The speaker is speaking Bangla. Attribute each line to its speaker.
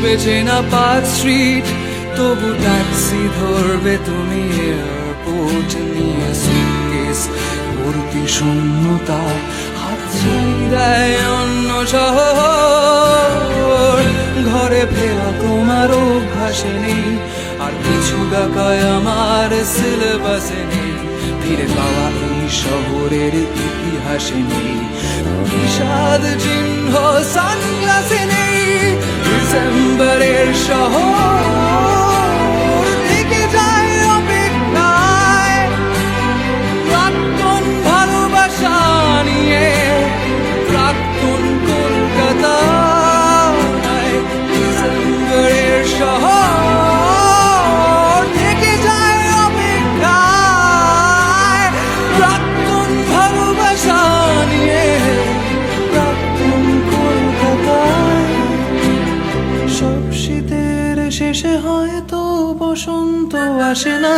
Speaker 1: আসবে চেনা পার্ক স্ট্রিট, তবু ট্যাক্সি ধরবে তুমি এয়ারপোর্ট নিয়ে। সুটকেস ভর্তি শূন্যতা, হাত ছাড়ি দেয় অন্য শহর। ঘরে ফেরা তোমার অভ্যাসে নেই, আর কিছু ডাকায় আমার সিলেবাসে নেই। ফিরে পাওয়া এই শহরের ইতিহাসে নেই, বিষাদ চিহ্ন সানগ্লাসে নেই। ডিসেম্বরের শহর থেকে যায় অপেক্ষায়, প্রাক্তন ভালোবাসা নিয়ে প্রাক্তন কলকাতায়। ডিসেম্বরের শহর থেকে যায় অপেক্ষায়, প্রাক্তন ভালোবাসা নিয়ে প্রাক্তন কলকাতায়। সব শীতের শেষে হয়তো বসন্ত আসে না।